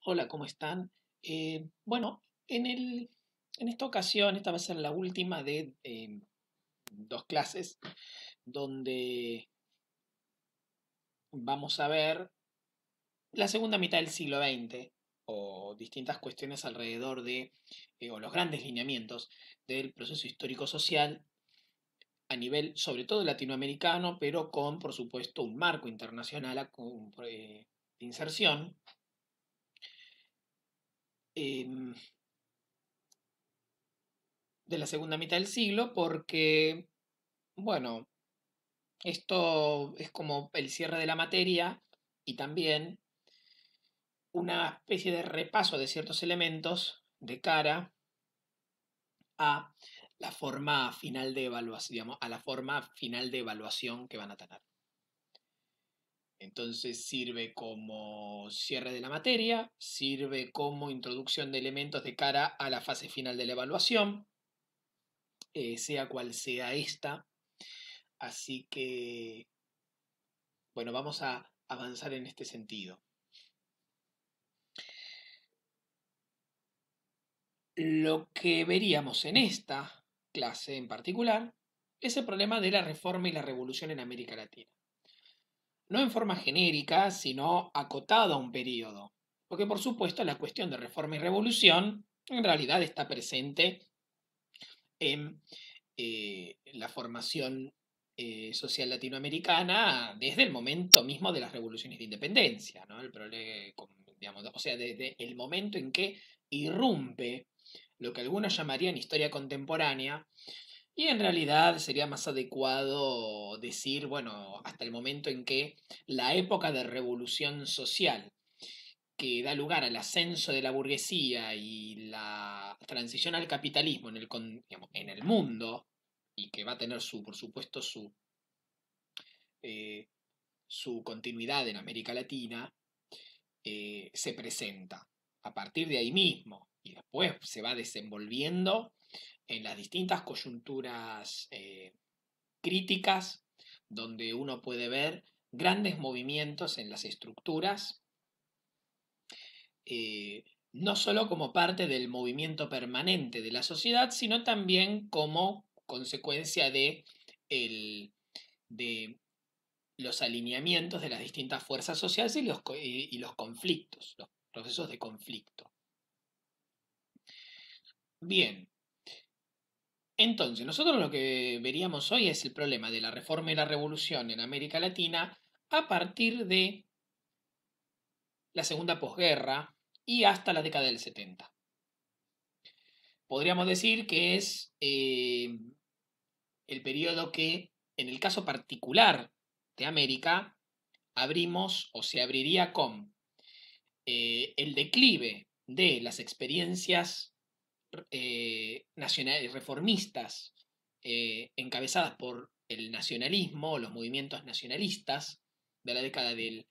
Hola, ¿cómo están? Bueno, en esta ocasión, esta va a ser la última de dos clases donde vamos a ver la segunda mitad del siglo XX o distintas cuestiones alrededor o los grandes lineamientos del proceso histórico-social a nivel, sobre todo latinoamericano, pero con, por supuesto, un marco internacional de inserción. em, de la segunda mitad del siglo porque, bueno, esto es como el cierre de la materia y también una especie de repaso de ciertos elementos de cara a la forma final de evaluación, digamos, a la forma final de evaluación que van a tener. Entonces sirve como cierre de la materia, sirve como introducción de elementos de cara a la fase final de la evaluación, sea cual sea esta. Así que, bueno, vamos a avanzar en este sentido. Lo que veríamos en esta clase en particular es el problema de la reforma y la revolución en América Latina. No en forma genérica, sino acotado a un periodo. Porque por supuesto la cuestión de reforma y revolución en realidad está presente en la formación social latinoamericana desde el momento mismo de las revoluciones de independencia, ¿no? El problema, digamos, o sea, desde el momento en que irrumpe lo que algunos llamarían historia contemporánea, y en realidad sería más adecuado decir, bueno, hasta el momento en que la época de revolución social que da lugar al ascenso de la burguesía y la transición al capitalismo digamos, en el mundo, y que va a tener por supuesto, eh, su continuidad en América Latina, se presenta a partir de ahí mismo y después se va desenvolviendo en las distintas coyunturas críticas donde uno puede ver grandes movimientos en las estructuras, eh, no solo como parte del movimiento permanente de la sociedad, sino también como consecuencia de los alineamientos de las distintas fuerzas sociales y los conflictos, los procesos de conflicto. Bien, entonces nosotros lo que veríamos hoy es el problema de la reforma y la revolución en América Latina a partir de la segunda posguerra y hasta la década del 70. Podríamos decir que es el periodo que, en el caso particular de América, abrimos o se abriría con el declive de las experiencias reformistas encabezadas por el nacionalismo, los movimientos nacionalistas de la década del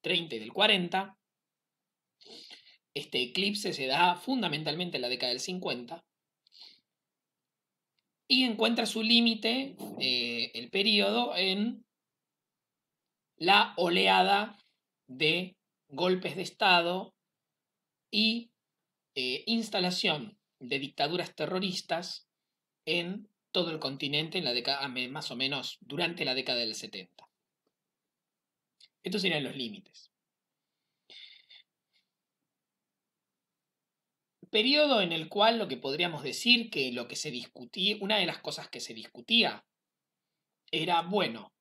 30 y del 40. Este eclipse se da fundamentalmente en la década del 50 y encuentra su límite, el periodo, en la oleada de golpes de Estado y instalación de dictaduras terroristas en todo el continente en la década, más o menos durante la década del 70. Estos serían los límites. Periodo en el cual lo que podríamos decir que lo que se discutía, una de las cosas que se discutía era, bueno,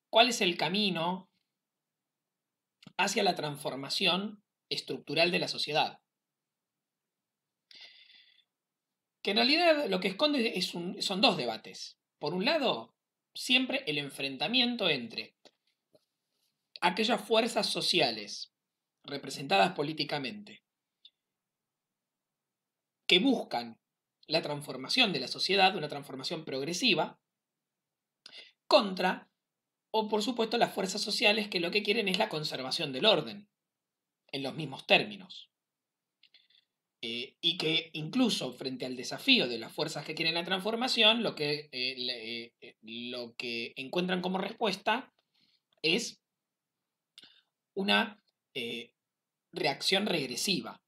¿cuál es el camino hacia la transformación estructural de la sociedad? Que en realidad lo que esconde son dos debates. Por un lado, siempre el enfrentamiento entre aquellas fuerzas sociales representadas políticamente que buscan la transformación de la sociedad, una transformación progresiva, contra, o por supuesto, las fuerzas sociales que lo que quieren es la conservación del orden, en los mismos términos. Y que incluso frente al desafío de las fuerzas que quieren la transformación, lo que encuentran como respuesta es una eh, reacción regresiva.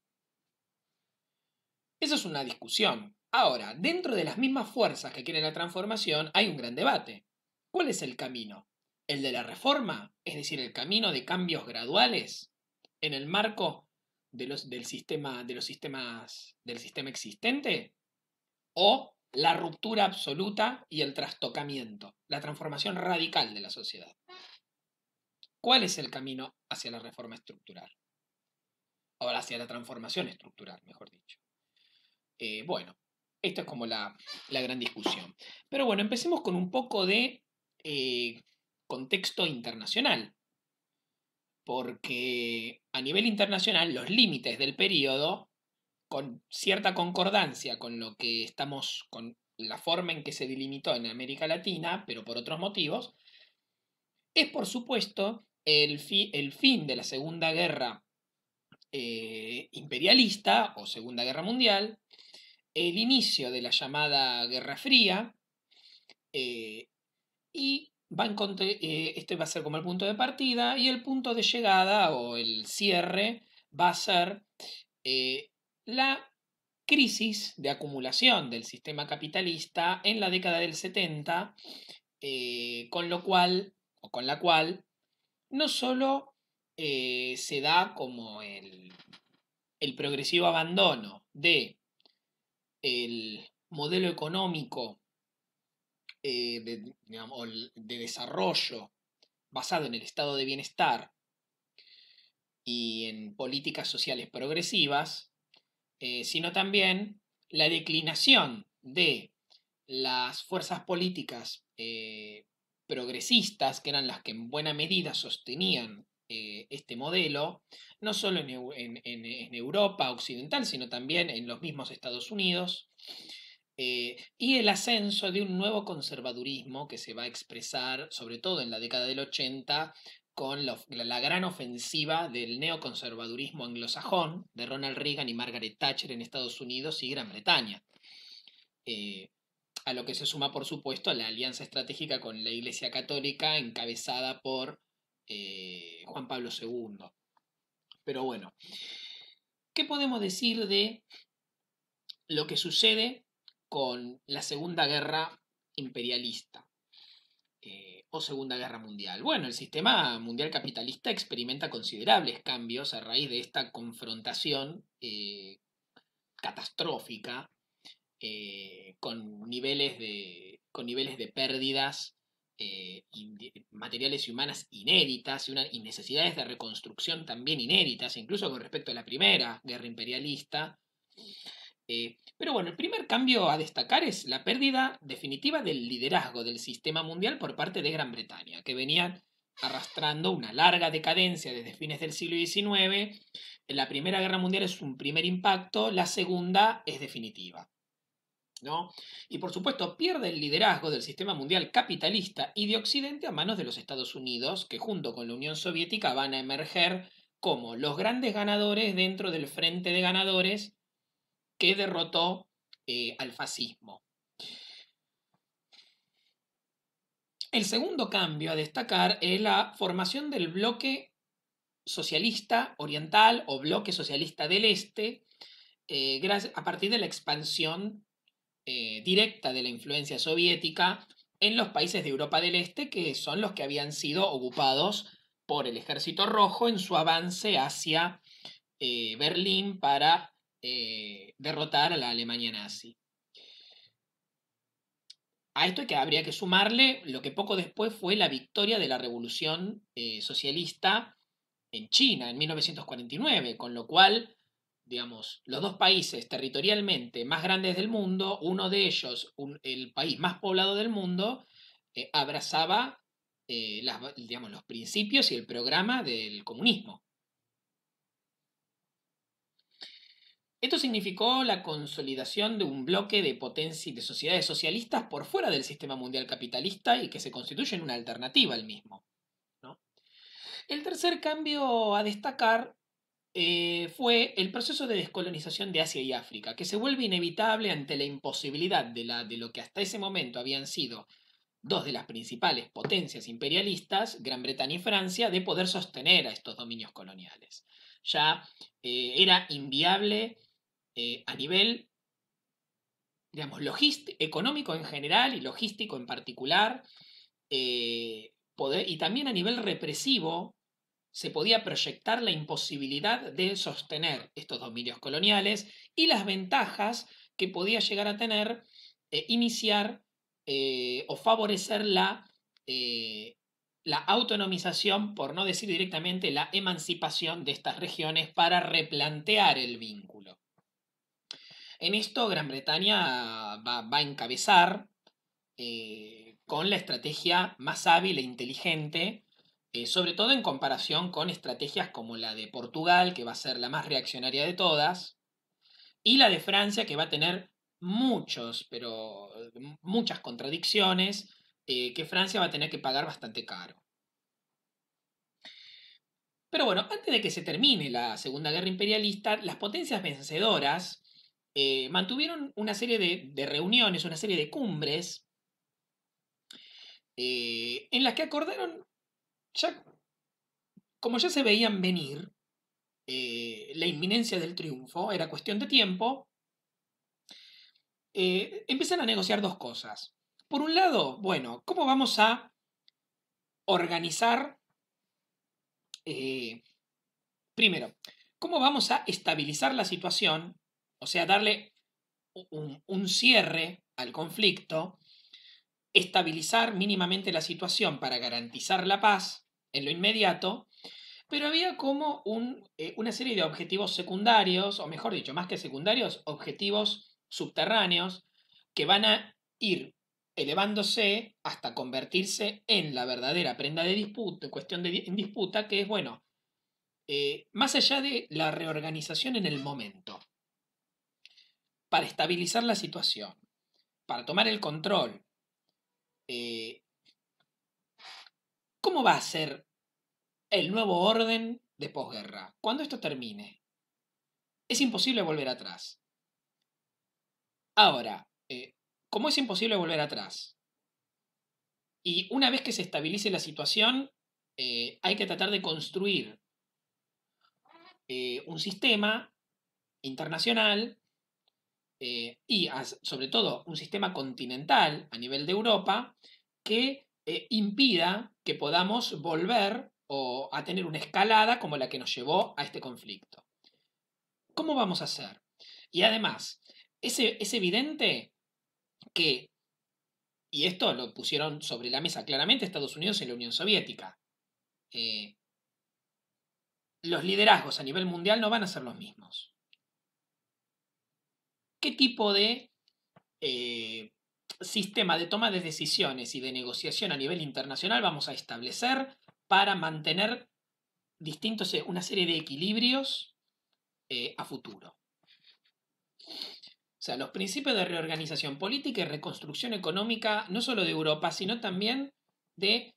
Esa es una discusión. Ahora, dentro de las mismas fuerzas que quieren la transformación, hay un gran debate. ¿Cuál es el camino? ¿El de la reforma? Es decir, el camino de cambios graduales en el marco del sistema, del sistema existente, o la ruptura absoluta y el trastocamiento, la transformación radical de la sociedad. ¿Cuál es el camino hacia la reforma estructural? O hacia la transformación estructural, mejor dicho. Bueno, esto es como la gran discusión. Pero bueno, empecemos con un poco de contexto internacional, porque a nivel internacional los límites del periodo, con cierta concordancia con lo que estamos, con la forma en que se delimitó en América Latina, pero por otros motivos, es por supuesto el fin de la Segunda Guerra imperialista o Segunda Guerra Mundial, el inicio de la llamada Guerra Fría, y este va a ser como el punto de partida, y el punto de llegada o el cierre va a ser la crisis de acumulación del sistema capitalista en la década del 70, con lo cual, o con la cual, no solo se da como el progresivo abandono de el modelo económico de desarrollo basado en el estado de bienestar y en políticas sociales progresivas, sino también la declinación de las fuerzas políticas progresistas, que eran las que en buena medida sostenían este modelo, no solo en Europa occidental, sino también en los mismos Estados Unidos, y el ascenso de un nuevo conservadurismo que se va a expresar, sobre todo en la década del 80, con la gran ofensiva del neoconservadurismo anglosajón de Ronald Reagan y Margaret Thatcher en Estados Unidos y Gran Bretaña. A lo que se suma, por supuesto, la alianza estratégica con la Iglesia Católica encabezada por Juan Pablo II. Pero bueno, ¿qué podemos decir de lo que sucede con la Segunda Guerra imperialista o Segunda Guerra Mundial? Bueno, el sistema mundial capitalista experimenta considerables cambios a raíz de esta confrontación catastrófica con niveles de pérdidas materiales y humanas inéditas y necesidades de reconstrucción también inéditas, incluso con respecto a la primera guerra imperialista. Pero bueno, el primer cambio a destacar es la pérdida definitiva del liderazgo del sistema mundial por parte de Gran Bretaña, que venían arrastrando una larga decadencia desde fines del siglo XIX. La Primera Guerra Mundial es un primer impacto, la segunda es definitiva, ¿no? Y por supuesto pierde el liderazgo del sistema mundial capitalista y de Occidente a manos de los Estados Unidos, que junto con la Unión Soviética van a emerger como los grandes ganadores dentro del frente de ganadores que derrotó al fascismo. El segundo cambio a destacar es la formación del bloque socialista oriental o bloque socialista del este, a partir de la expansión directa de la influencia soviética en los países de Europa del Este, que son los que habían sido ocupados por el Ejército Rojo en su avance hacia Berlín para derrotar a la Alemania nazi. A esto que habría que sumarle lo que poco después fue la victoria de la Revolución Socialista en China en 1949, con lo cual, digamos, los dos países territorialmente más grandes del mundo, uno de ellos, el país más poblado del mundo, abrazaba digamos, los principios y el programa del comunismo. Esto significó la consolidación de un bloque de potencia y de sociedades socialistas por fuera del sistema mundial capitalista y que se constituyen una alternativa al mismo, ¿no? El tercer cambio a destacar fue el proceso de descolonización de Asia y África, que se vuelve inevitable ante la imposibilidad de lo que hasta ese momento habían sido dos de las principales potencias imperialistas, Gran Bretaña y Francia, de poder sostener a estos dominios coloniales. Ya era inviable a nivel, digamos, económico en general y logístico en particular, y también a nivel represivo, se podía proyectar la imposibilidad de sostener estos dominios coloniales y las ventajas que podía llegar a tener iniciar o favorecer la autonomización, por no decir directamente la emancipación de estas regiones para replantear el vínculo. En esto Gran Bretaña va a encabezar con la estrategia más hábil e inteligente, sobre todo en comparación con estrategias como la de Portugal, que va a ser la más reaccionaria de todas, y la de Francia, que va a tener muchas contradicciones, que Francia va a tener que pagar bastante caro. Pero bueno, antes de que se termine la Segunda Guerra Imperialista, las potencias vencedoras mantuvieron una serie de reuniones, una serie de cumbres, en las que acordaron, ya, como ya se veían venir, la inminencia del triunfo, era cuestión de tiempo, empiezan a negociar dos cosas. Por un lado, bueno, ¿cómo vamos a organizar? Primero, ¿cómo vamos a estabilizar la situación? O sea, darle un cierre al conflicto, estabilizar mínimamente la situación para garantizar la paz en lo inmediato, pero había como una serie de objetivos secundarios, o mejor dicho, más que secundarios, objetivos subterráneos, que van a ir elevándose hasta convertirse en la verdadera prenda de disputa, cuestión en disputa, que es, bueno, más allá de la reorganización en el momento, para estabilizar la situación, para tomar el control, ¿cómo va a ser el nuevo orden de posguerra? Cuando esto termine, es imposible volver atrás. Ahora, como es imposible volver atrás, y una vez que se estabilice la situación, hay que tratar de construir un sistema internacional y sobre todo un sistema continental a nivel de Europa que impida que podamos volver a tener una escalada como la que nos llevó a este conflicto. ¿Cómo vamos a hacer? Y además, es evidente que, y esto lo pusieron sobre la mesa claramente Estados Unidos y la Unión Soviética, eh, los liderazgos a nivel mundial no van a ser los mismos. ¿Qué tipo de sistema de toma de decisiones y de negociación a nivel internacional vamos a establecer para mantener una serie de equilibrios a futuro? O sea, los principios de reorganización política y reconstrucción económica, no solo de Europa, sino también de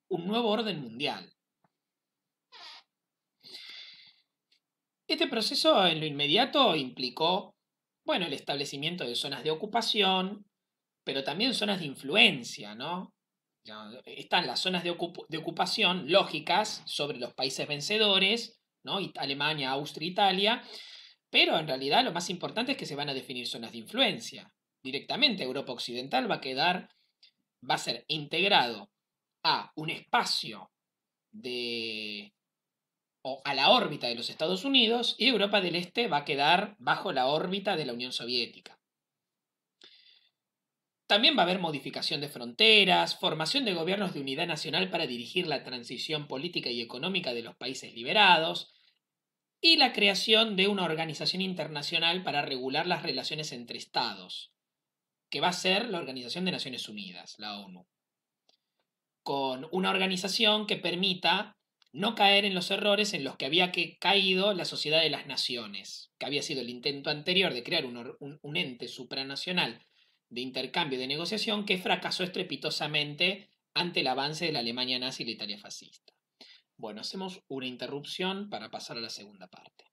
un nuevo orden mundial. Este proceso en lo inmediato implicó, bueno, el establecimiento de zonas de ocupación, pero también zonas de influencia, ¿no? Ya, están las zonas de ocupación lógicas sobre los países vencedores, ¿no? Alemania, Austria, Italia, pero en realidad lo más importante es que se van a definir zonas de influencia. Directamente Europa Occidental va a ser integrado a un espacio o a la órbita de los Estados Unidos, y Europa del Este va a quedar bajo la órbita de la Unión Soviética. También va a haber modificación de fronteras, formación de gobiernos de unidad nacional para dirigir la transición política y económica de los países liberados, y la creación de una organización internacional para regular las relaciones entre estados, que va a ser la Organización de Naciones Unidas, la ONU, con una organización que permita no caer en los errores en los que había caído la Sociedad de las Naciones, que había sido el intento anterior de crear un ente supranacional de intercambio y de negociación que fracasó estrepitosamente ante el avance de la Alemania nazi y la Italia fascista. Bueno, hacemos una interrupción para pasar a la segunda parte.